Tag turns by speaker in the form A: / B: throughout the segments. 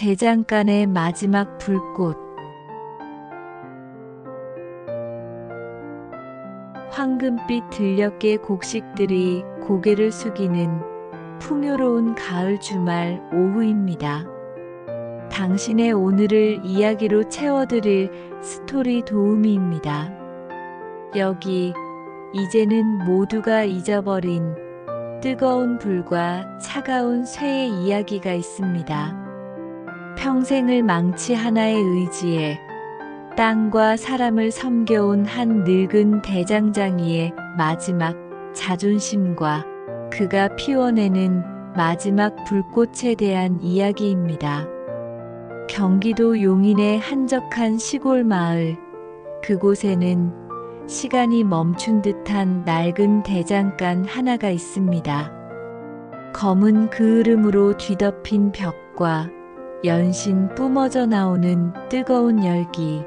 A: 대장간의 마지막 불꽃. 황금빛 들녘의 곡식들이 고개를 숙이는 풍요로운 가을 주말 오후입니다. 당신의 오늘을 이야기로 채워드릴 스토리 도우미입니다. 여기 이제는 모두가 잊어버린 뜨거운 불과 차가운 쇠의 이야기가 있습니다. 평생을 망치 하나에 의지해 땅과 사람을 섬겨온 한 늙은 대장장이의 마지막 자존심과 그가 피워내는 마지막 불꽃에 대한 이야기입니다. 경기도 용인의 한적한 시골 마을, 그곳에는 시간이 멈춘 듯한 낡은 대장간 하나가 있습니다. 검은 그을음으로 뒤덮인 벽과 연신 뿜어져 나오는 뜨거운 열기.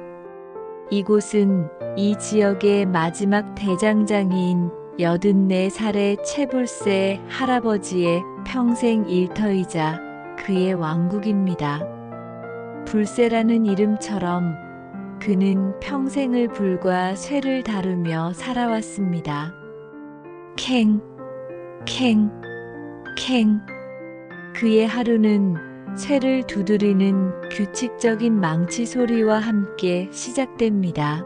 A: 이곳은 이 지역의 마지막 대장장이인 84살의 채불새 할아버지의 평생 일터이자 그의 왕국입니다. 불새라는 이름처럼 그는 평생을 불과 쇠를 다루며 살아왔습니다. 캥, 캥, 캥. 그의 하루는 쇠를 두드리는 규칙적인 망치 소리와 함께 시작됩니다.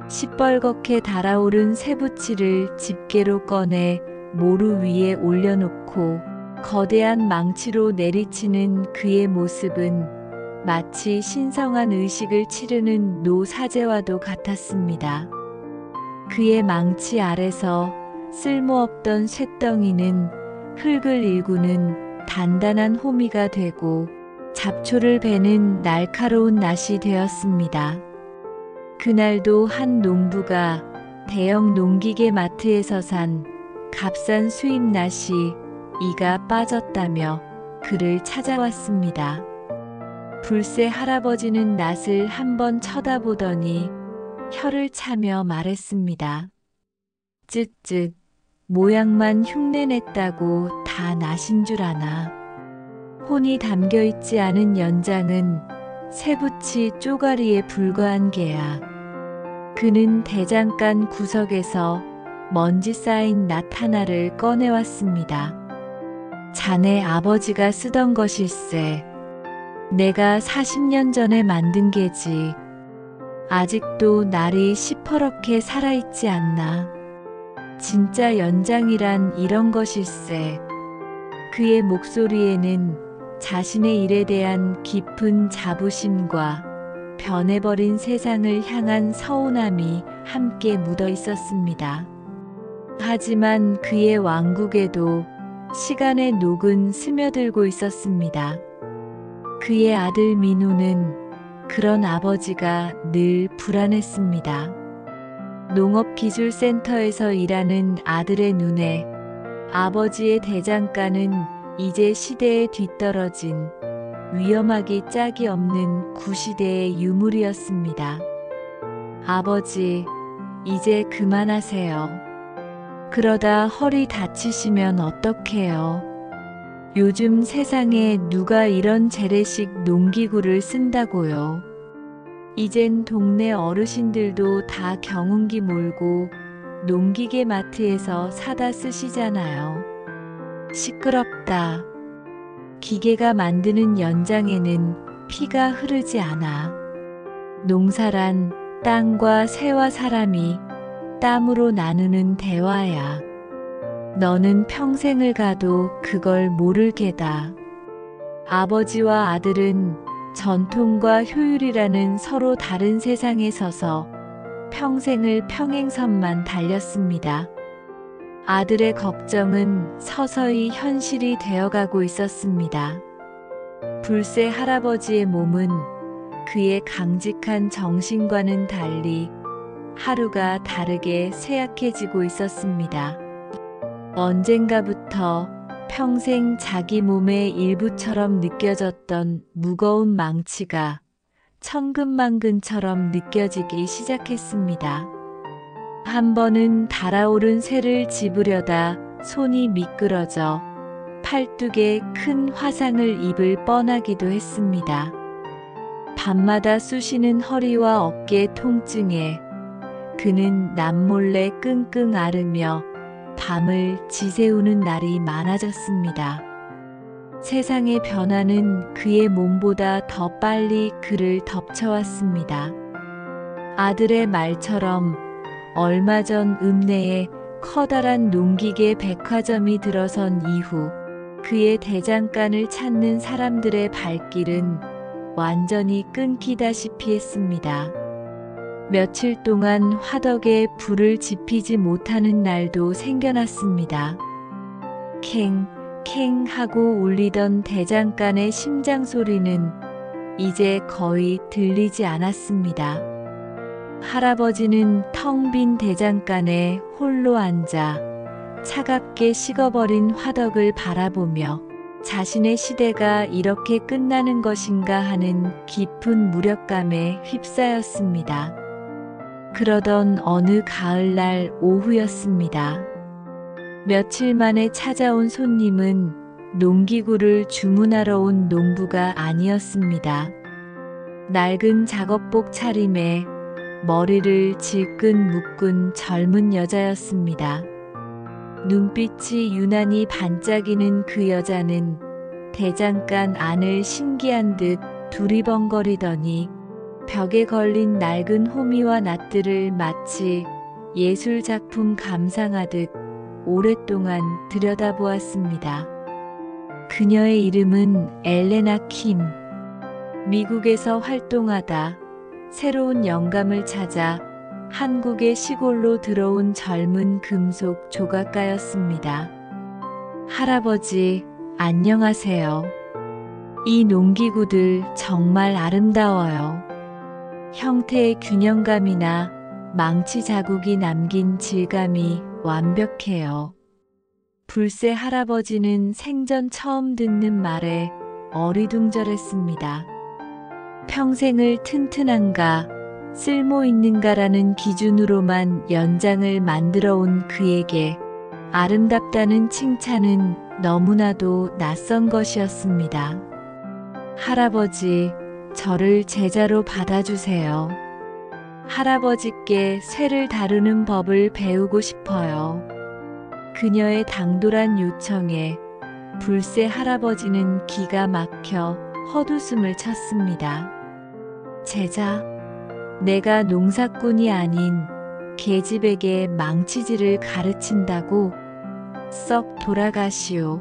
A: 시뻘겋게 달아오른 쇠붙이를 집게로 꺼내 모루 위에 올려놓고 거대한 망치로 내리치는 그의 모습은 마치 신성한 의식을 치르는 노사제와도 같았습니다. 그의 망치 아래서 쓸모없던 쇳덩이는 흙을 일구는 단단한 호미가 되고 잡초를 베는 날카로운 낫이 되었습니다. 그날도 한 농부가 대형 농기계 마트에서 산 값싼 수입 낫이 이가 빠졌다며 그를 찾아왔습니다. 불새 할아버지는 낫을 한번 쳐다보더니 혀를 차며 말했습니다. 쯧쯧, 모양만 흉내냈다고 다 낫인 줄 아나. 혼이 담겨있지 않은 연장은 쇠붙이 쪼가리에 불과한 게야. 그는 대장간 구석에서 먼지 쌓인 낫 하나를 꺼내왔습니다. 자네 아버지가 쓰던 것일세. 내가 40년 전에 만든 게지. 아직도 날이 시퍼렇게 살아있지 않나. 진짜 연장이란 이런 것일세. 그의 목소리에는 자신의 일에 대한 깊은 자부심과 변해버린 세상을 향한 서운함이 함께 묻어 있었습니다. 하지만 그의 왕국에도 시간의 녹은 스며들고 있었습니다. 그의 아들 민호는 그런 아버지가 늘 불안했습니다. 농업기술센터에서 일하는 아들의 눈에 아버지의 대장간은 이제 시대에 뒤떨어진 위험하기 짝이 없는 구시대의 유물이었습니다. 아버지, 이제 그만하세요. 그러다 허리 다치시면 어떡해요? 요즘 세상에 누가 이런 재래식 농기구를 쓴다고요? 이젠 동네 어르신들도 다 경운기 몰고 농기계 마트에서 사다 쓰시잖아요. 시끄럽다. 기계가 만드는 연장에는 피가 흐르지 않아. 농사란 땅과 새와 사람이 땀으로 나누는 대화야. 너는 평생을 가도 그걸 모를 게다. 아버지와 아들은 전통과 효율이라는 서로 다른 세상에 서서 평생을 평행선만 달렸습니다. 아들의 걱정은 서서히 현실이 되어가고 있었습니다. 불새 할아버지의 몸은 그의 강직한 정신과는 달리 하루가 다르게 쇠약해지고 있었습니다. 언젠가부터 평생 자기 몸의 일부처럼 느껴졌던 무거운 망치가 천근만근처럼 느껴지기 시작했습니다. 한 번은 달아오른 쇠를 집으려다 손이 미끄러져 팔뚝에 큰 화상을 입을 뻔하기도 했습니다. 밤마다 쑤시는 허리와 어깨 통증에 그는 남몰래 끙끙 앓으며 밤을 지새우는 날이 많아졌습니다. 세상의 변화는 그의 몸보다 더 빨리 그를 덮쳐왔습니다. 아들의 말처럼 얼마 전 읍내에 커다란 농기계 백화점이 들어선 이후 그의 대장간을 찾는 사람들의 발길은 완전히 끊기다시피 했습니다. 며칠 동안 화덕에 불을 지피지 못하는 날도 생겨났습니다. 캥 하고 울리던 대장간의 심장 소리는 이제 거의 들리지 않았습니다. 할아버지는 텅 빈 대장간에 홀로 앉아 차갑게 식어버린 화덕을 바라보며 자신의 시대가 이렇게 끝나는 것인가 하는 깊은 무력감에 휩싸였습니다. 그러던 어느 가을날 오후였습니다. 며칠 만에 찾아온 손님은 농기구를 주문하러 온 농부가 아니었습니다. 낡은 작업복 차림에 머리를 질끈 묶은 젊은 여자였습니다. 눈빛이 유난히 반짝이는 그 여자는 대장간 안을 신기한 듯 두리번거리더니 벽에 걸린 낡은 호미와 낫들을 마치 예술작품 감상하듯 오랫동안 들여다보았습니다. 그녀의 이름은 엘레나 킴. 미국에서 활동하다 새로운 영감을 찾아 한국의 시골로 들어온 젊은 금속 조각가였습니다. 할아버지, 안녕하세요. 이 농기구들 정말 아름다워요. 형태의 균형감이나 망치 자국이 남긴 질감이 완벽해요. 불새 할아버지는 생전 처음 듣는 말에 어리둥절했습니다. 평생을 튼튼한가, 쓸모 있는가라는 기준으로만 연장을 만들어 온 그에게 아름답다는 칭찬은 너무나도 낯선 것이었습니다. 할아버지, 저를 제자로 받아주세요. 할아버지께 쇠를 다루는 법을 배우고 싶어요. 그녀의 당돌한 요청에 불새 할아버지는 기가 막혀 헛웃음을 쳤습니다. 제자, 내가 농사꾼이 아닌 계집에게 망치질을 가르친다고? 썩 돌아가시오.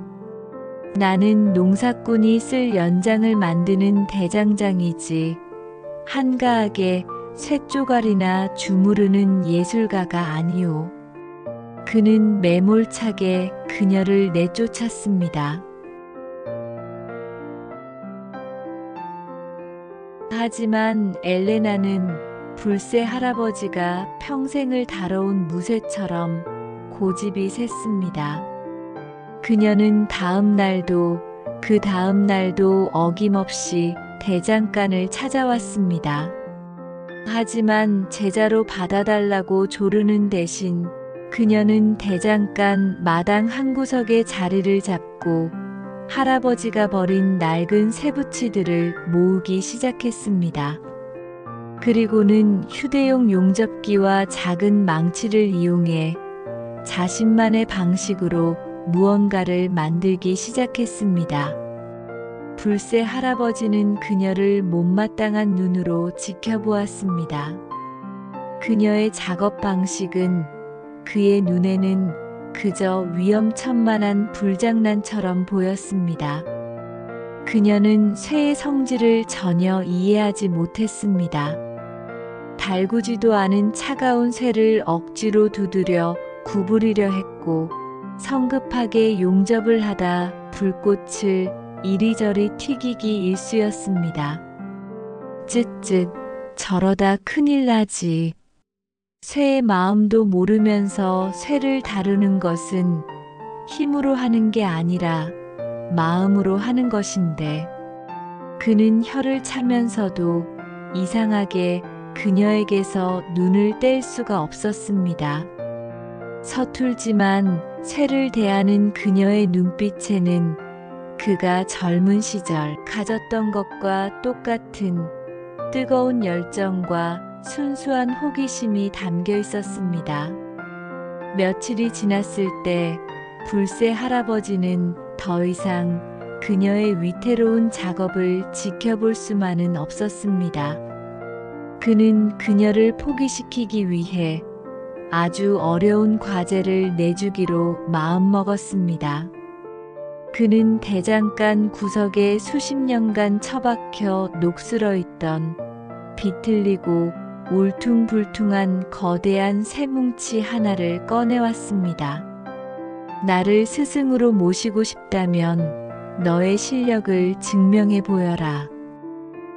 A: 나는 농사꾼이 쓸 연장을 만드는 대장장이지 한가하게 쇳조각이나 주무르는 예술가가 아니오. 그는 매몰차게 그녀를 내쫓았습니다. 하지만 엘레나는 불새 할아버지가 평생을 다뤄온 무쇠처럼 고집이 셌습니다. 그녀는 다음 날도 그 다음 날도 어김없이 대장간을 찾아왔습니다. 하지만 제자로 받아달라고 조르는 대신 그녀는 대장간 마당 한구석에 자리를 잡고 할아버지가 버린 낡은 쇠붙이들을 모으기 시작했습니다. 그리고는 휴대용 용접기와 작은 망치를 이용해 자신만의 방식으로 무언가를 만들기 시작했습니다. 불새 할아버지는 그녀를 못마땅한 눈으로 지켜보았습니다. 그녀의 작업 방식은 그의 눈에는 그저 위험천만한 불장난처럼 보였습니다. 그녀는 쇠의 성질을 전혀 이해하지 못했습니다. 달구지도 않은 차가운 쇠를 억지로 두드려 구부리려 했고 성급하게 용접을 하다 불꽃을 이리저리 튀기기 일쑤였습니다. 쯧쯧, 저러다 큰일 나지. 쇠의 마음도 모르면서 쇠를 다루는 것은 힘으로 하는 게 아니라 마음으로 하는 것인데 그는 혀를 차면서도 이상하게 그녀에게서 눈을 뗄 수가 없었습니다. 서툴지만 쇠를 대하는 그녀의 눈빛에는 그가 젊은 시절 가졌던 것과 똑같은 뜨거운 열정과 순수한 호기심이 담겨 있었습니다. 며칠이 지났을 때 불새 할아버지는 더 이상 그녀의 위태로운 작업을 지켜볼 수만은 없었습니다. 그는 그녀를 포기시키기 위해 아주 어려운 과제를 내주기로 마음먹었습니다. 그는 대장간 구석에 수십 년간 처박혀 녹슬어 있던 비틀리고 울퉁불퉁한 거대한 쇠뭉치 하나를 꺼내왔습니다. 나를 스승으로 모시고 싶다면 너의 실력을 증명해 보여라.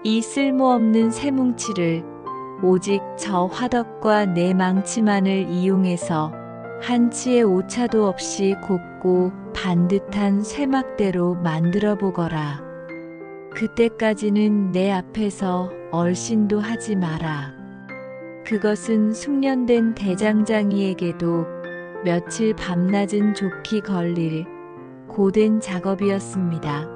A: 이 쓸모없는 쇠뭉치를 오직 저 화덕과 내 망치만을 이용해서 한치의 오차도 없이 곱고 반듯한 쇠막대로 만들어 보거라. 그때까지는 내 앞에서 얼씬도 하지 마라. 그것은 숙련된 대장장이에게도 며칠 밤낮은 좋게 걸릴 고된 작업이었습니다.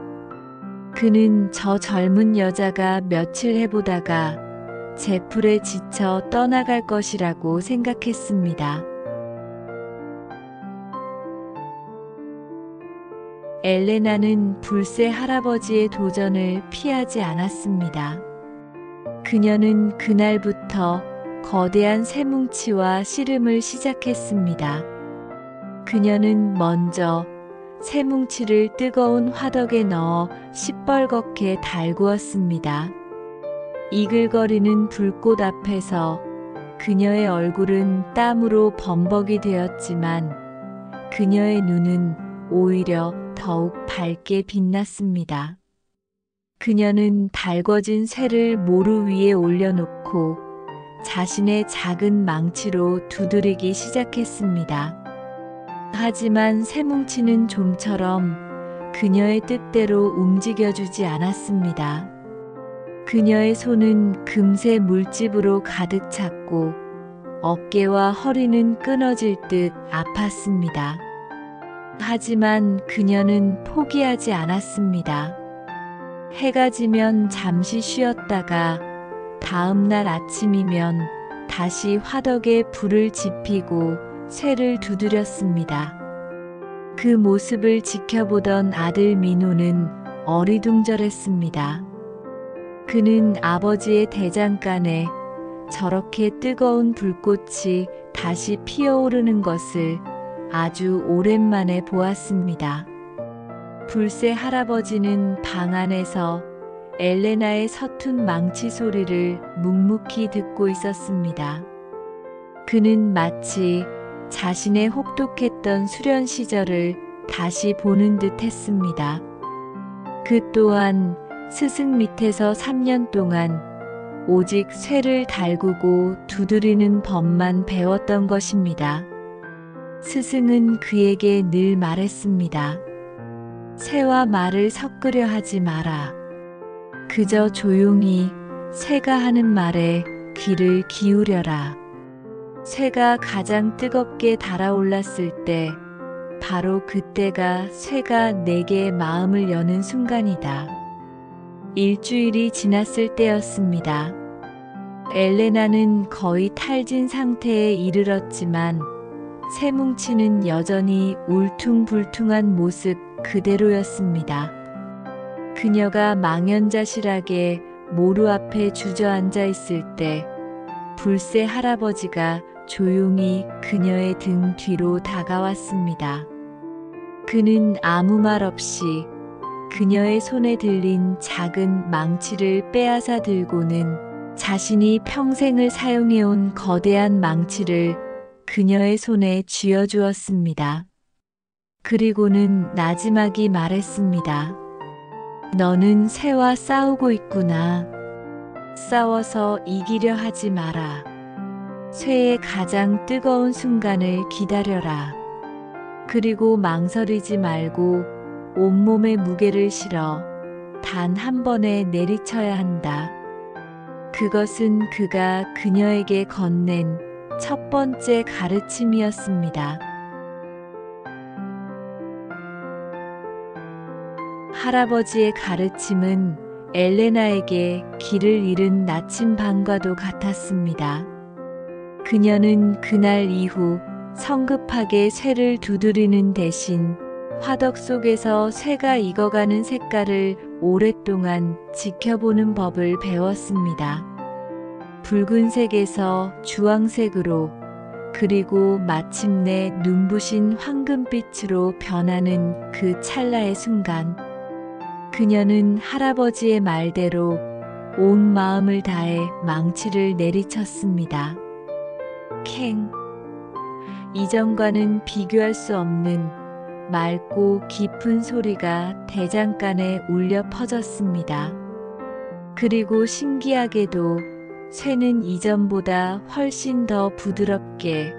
A: 그는 저 젊은 여자가 며칠 해보다가 제풀에 지쳐 떠나갈 것이라고 생각했습니다. 엘레나는 불새 할아버지의 도전을 피하지 않았습니다. 그녀는 그날부터 거대한 쇠뭉치와 씨름을 시작했습니다. 그녀는 먼저 쇠뭉치를 뜨거운 화덕에 넣어 시뻘겋게 달구었습니다. 이글거리는 불꽃 앞에서 그녀의 얼굴은 땀으로 범벅이 되었지만 그녀의 눈은 오히려 더욱 밝게 빛났습니다. 그녀는 달궈진 쇠를 모루 위에 올려놓고 자신의 작은 망치로 두드리기 시작했습니다. 하지만 쇠뭉치는 좀처럼 그녀의 뜻대로 움직여주지 않았습니다. 그녀의 손은 금세 물집으로 가득 찼고 어깨와 허리는 끊어질 듯 아팠습니다. 하지만 그녀는 포기하지 않았습니다. 해가 지면 잠시 쉬었다가 다음 날 아침이면 다시 화덕에 불을 지피고 쇠를 두드렸습니다. 그 모습을 지켜보던 아들 민호는 어리둥절했습니다. 그는 아버지의 대장간에 저렇게 뜨거운 불꽃이 다시 피어오르는 것을 아주 오랜만에 보았습니다. 불새 할아버지는 방 안에서 엘레나의 서툰 망치 소리를 묵묵히 듣고 있었습니다. 그는 마치 자신의 혹독했던 수련 시절을 다시 보는 듯 했습니다. 그 또한 스승 밑에서 3년 동안 오직 쇠를 달구고 두드리는 법만 배웠던 것입니다. 스승은 그에게 늘 말했습니다. 새와 말을 섞으려 하지 마라. 그저 조용히 새가 하는 말에 귀를 기울여라. 쇠가 가장 뜨겁게 달아올랐을 때 바로 그때가 쇠가 내게 마음을 여는 순간이다. 일주일이 지났을 때였습니다. 엘레나는 거의 탈진 상태에 이르렀지만 쇠뭉치는 여전히 울퉁불퉁한 모습 그대로였습니다. 그녀가 망연자실하게 모루 앞에 주저앉아 있을 때 불새 할아버지가 조용히 그녀의 등 뒤로 다가왔습니다. 그는 아무 말 없이 그녀의 손에 들린 작은 망치를 빼앗아 들고는 자신이 평생을 사용해온 거대한 망치를 그녀의 손에 쥐어주었습니다. 그리고는 나지막이 말했습니다. 너는 새와 싸우고 있구나. 싸워서 이기려 하지 마라. 쇠의 가장 뜨거운 순간을 기다려라. 그리고 망설이지 말고 온몸에 무게를 실어 단 한 번에 내리쳐야 한다. 그것은 그가 그녀에게 건넨 첫 번째 가르침이었습니다. 할아버지의 가르침은 엘레나에게 길을 잃은 나침반과도 같았습니다. 그녀는 그날 이후 성급하게 쇠를 두드리는 대신 화덕 속에서 쇠가 익어가는 색깔을 오랫동안 지켜보는 법을 배웠습니다. 붉은색에서 주황색으로, 그리고 마침내 눈부신 황금빛으로 변하는 그 찰나의 순간, 그녀는 할아버지의 말대로 온 마음을 다해 망치를 내리쳤습니다. 캥! 이전과는 비교할 수 없는 맑고 깊은 소리가 대장간에 울려 퍼졌습니다. 그리고 신기하게도 쇠는 이전보다 훨씬 더 부드럽게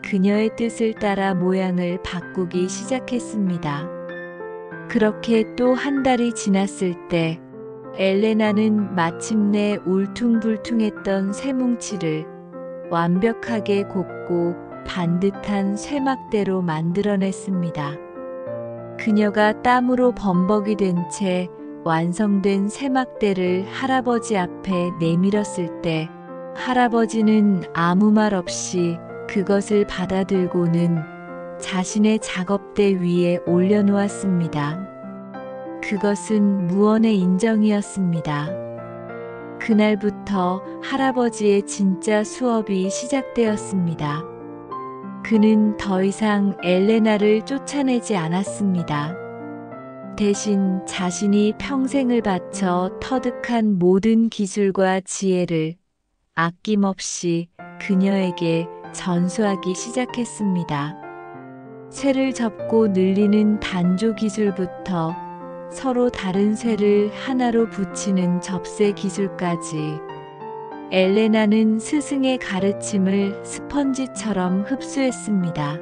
A: 그녀의 뜻을 따라 모양을 바꾸기 시작했습니다. 그렇게 또 한 달이 지났을 때 엘레나는 마침내 울퉁불퉁했던 쇠뭉치를 완벽하게 곱고 반듯한 쇠막대로 만들어냈습니다. 그녀가 땀으로 범벅이 된 채 완성된 쇠막대를 할아버지 앞에 내밀었을 때 할아버지는 아무 말 없이 그것을 받아들고는 자신의 작업대 위에 올려놓았습니다. 그것은 무언의 인정이었습니다. 그날부터 할아버지의 진짜 수업이 시작되었습니다. 그는 더 이상 엘레나를 쫓아내지 않았습니다. 대신 자신이 평생을 바쳐 터득한 모든 기술과 지혜를 아낌없이 그녀에게 전수하기 시작했습니다. 쇠를 접고 늘리는 단조 기술부터 서로 다른 쇠를 하나로 붙이는 접세 기술까지 엘레나는 스승의 가르침을 스펀지처럼 흡수했습니다.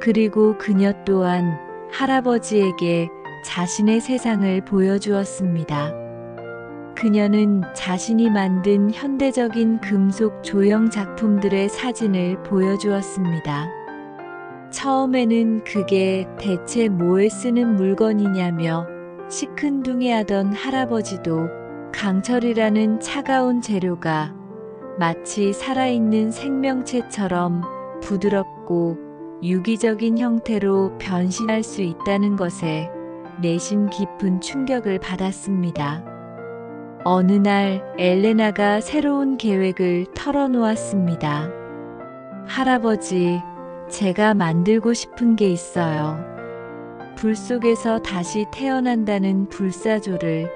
A: 그리고 그녀 또한 할아버지에게 자신의 세상을 보여주었습니다. 그녀는 자신이 만든 현대적인 금속 조형 작품들의 사진을 보여주었습니다. 처음에는 그게 대체 뭐에 쓰는 물건이냐며 시큰둥해하던 할아버지도 강철이라는 차가운 재료가 마치 살아있는 생명체처럼 부드럽고 유기적인 형태로 변신할 수 있다는 것에 내심 깊은 충격을 받았습니다. 어느 날 엘레나가 새로운 계획을 털어놓았습니다. 할아버지, 제가 만들고 싶은 게 있어요. 불 속에서 다시 태어난다는 불사조를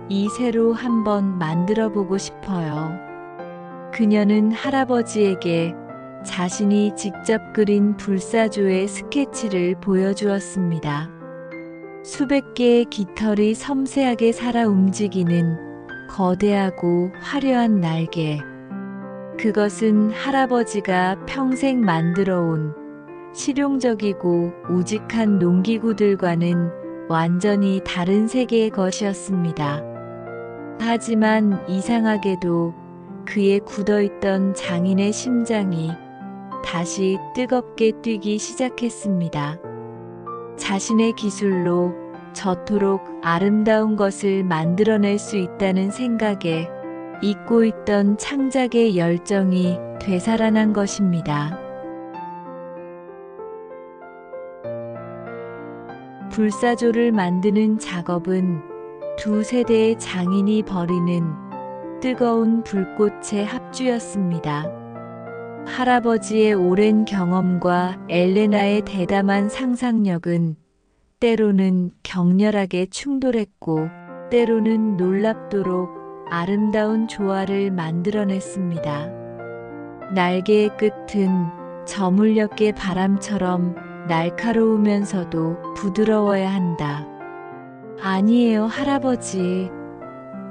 A: 이 새로 한번 만들어 보고 싶어요. 그녀는 할아버지에게 자신이 직접 그린 불사조의 스케치를 보여주었습니다. 수백 개의 깃털이 섬세하게 살아 움직이는 거대하고 화려한 날개. 그것은 할아버지가 평생 만들어 온 실용적이고 우직한 농기구들과는 완전히 다른 세계의 것이었습니다. 하지만 이상하게도 그의 굳어있던 장인의 심장이 다시 뜨겁게 뛰기 시작했습니다. 자신의 기술로 저토록 아름다운 것을 만들어낼 수 있다는 생각에 잊고 있던 창작의 열정이 되살아난 것입니다. 불사조를 만드는 작업은 두 세대의 장인이 벌이는 뜨거운 불꽃의 합주였습니다. 할아버지의 오랜 경험과 엘레나의 대담한 상상력은 때로는 격렬하게 충돌했고 때로는 놀랍도록 아름다운 조화를 만들어냈습니다. 날개의 끝은 저물녘의 바람처럼 날카로우면서도 부드러워야 한다. 아니에요, 할아버지.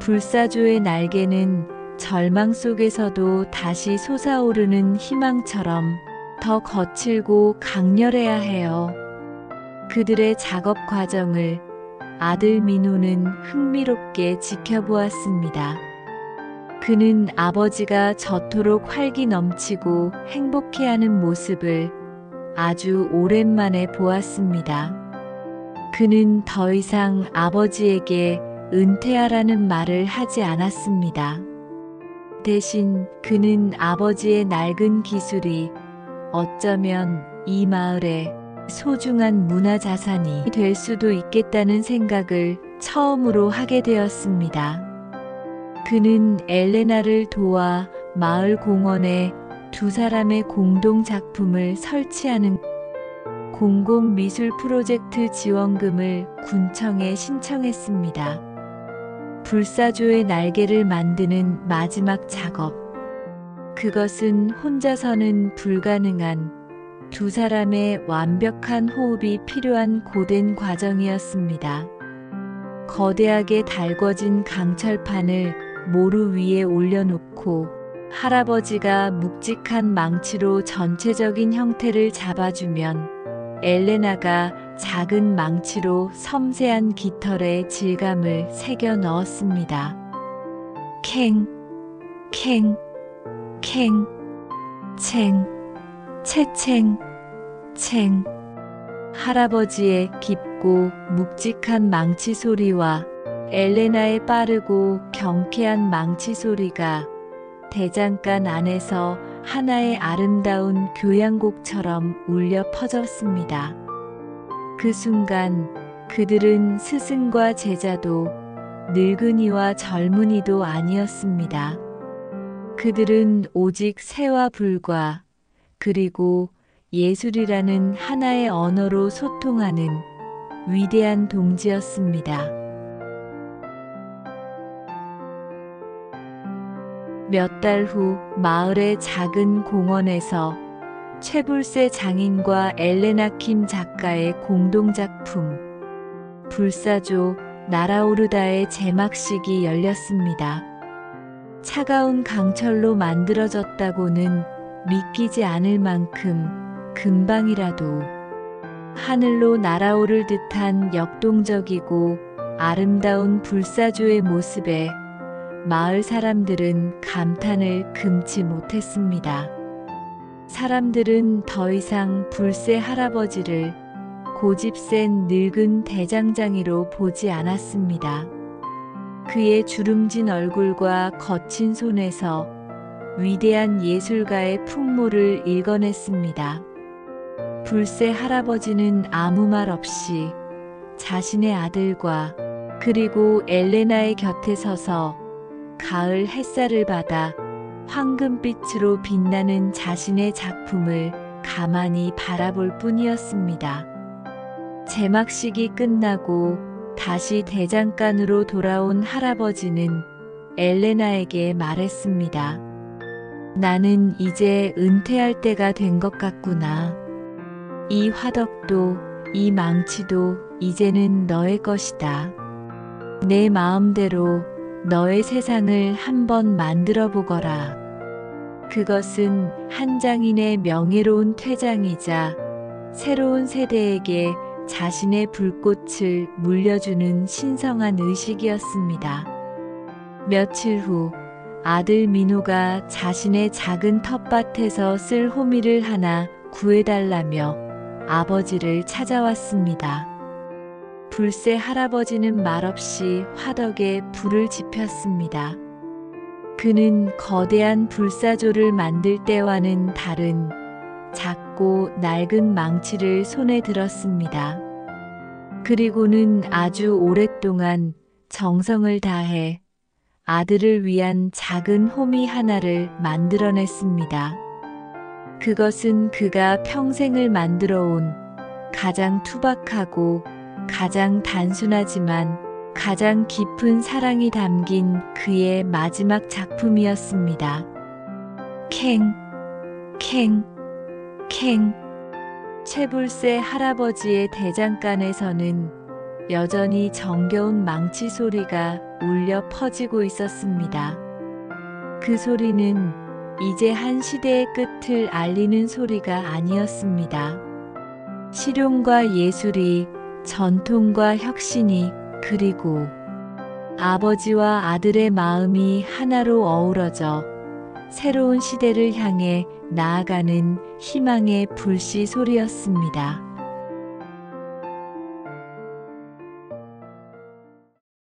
A: 불사조의 날개는 절망 속에서도 다시 솟아오르는 희망처럼 더 거칠고 강렬해야 해요. 그들의 작업 과정을 아들 민호는 흥미롭게 지켜보았습니다. 그는 아버지가 저토록 활기 넘치고 행복해하는 모습을 아주 오랜만에 보았습니다. 그는 더 이상 아버지에게 은퇴하라는 말을 하지 않았습니다. 대신 그는 아버지의 낡은 기술이 어쩌면 이 마을의 소중한 문화자산이 될 수도 있겠다는 생각을 처음으로 하게 되었습니다. 그는 엘레나를 도와 마을 공원에 두 사람의 공동 작품을 설치하는 공공미술 프로젝트 지원금을 군청에 신청했습니다. 불사조의 날개를 만드는 마지막 작업. 그것은 혼자서는 불가능한 두 사람의 완벽한 호흡이 필요한 고된 과정이었습니다. 거대하게 달궈진 강철판을 모루 위에 올려놓고 할아버지가 묵직한 망치로 전체적인 형태를 잡아주면 엘레나가 작은 망치로 섬세한 깃털에 질감을 새겨 넣었습니다. 캥, 캥, 캥, 챙, 채챙, 챙. 할아버지의 깊고 묵직한 망치 소리와 엘레나의 빠르고 경쾌한 망치 소리가 대장간 안에서 하나의 아름다운 교향곡처럼 울려 퍼졌습니다. 그 순간 그들은 스승과 제자도 늙은이와 젊은이도 아니었습니다. 그들은 오직 새와 불과 그리고 예술이라는 하나의 언어로 소통하는 위대한 동지였습니다. 몇 달 후 마을의 작은 공원에서 최불세 장인과 엘레나 킴 작가의 공동작품 불사조 날아오르다의 제막식이 열렸습니다. 차가운 강철로 만들어졌다고는 믿기지 않을 만큼 금방이라도 하늘로 날아오를 듯한 역동적이고 아름다운 불사조의 모습에 마을 사람들은 감탄을 금치 못했습니다. 사람들은 더 이상 불새 할아버지를 고집센 늙은 대장장이로 보지 않았습니다. 그의 주름진 얼굴과 거친 손에서 위대한 예술가의 풍모를 읽어냈습니다. 불새 할아버지는 아무 말 없이 자신의 아들과 그리고 엘레나의 곁에 서서 가을 햇살을 받아 황금빛으로 빛나는 자신의 작품을 가만히 바라볼 뿐이었습니다. 제막식이 끝나고 다시 대장간으로 돌아온 할아버지는 엘레나에게 말했습니다. 나는 이제 은퇴할 때가 된 것 같구나. 이 화덕도 이 망치도 이제는 너의 것이다. 내 마음대로 너의 세상을 한번 만들어 보거라. 그것은 한 장인의 명예로운 퇴장이자 새로운 세대에게 자신의 불꽃을 물려주는 신성한 의식이었습니다. 며칠 후 아들 민호가 자신의 작은 텃밭에서 쓸 호미를 하나 구해달라며 아버지를 찾아왔습니다. 불새 할아버지는 말없이 화덕에 불을 지폈습니다. 그는 거대한 불사조를 만들 때와는 다른 작고 낡은 망치를 손에 들었습니다. 그리고는 아주 오랫동안 정성을 다해 아들을 위한 작은 호미 하나를 만들어냈습니다. 그것은 그가 평생을 만들어온 가장 투박하고 가장 단순하지만 가장 깊은 사랑이 담긴 그의 마지막 작품이었습니다. 캥, 캥, 캥. 채불새 할아버지의 대장간에서는 여전히 정겨운 망치 소리가 울려 퍼지고 있었습니다. 그 소리는 이제 한 시대의 끝을 알리는 소리가 아니었습니다. 실용과 예술이, 전통과 혁신이, 그리고 아버지와 아들의 마음이 하나로 어우러져 새로운 시대를 향해 나아가는 희망의 불씨 소리였습니다.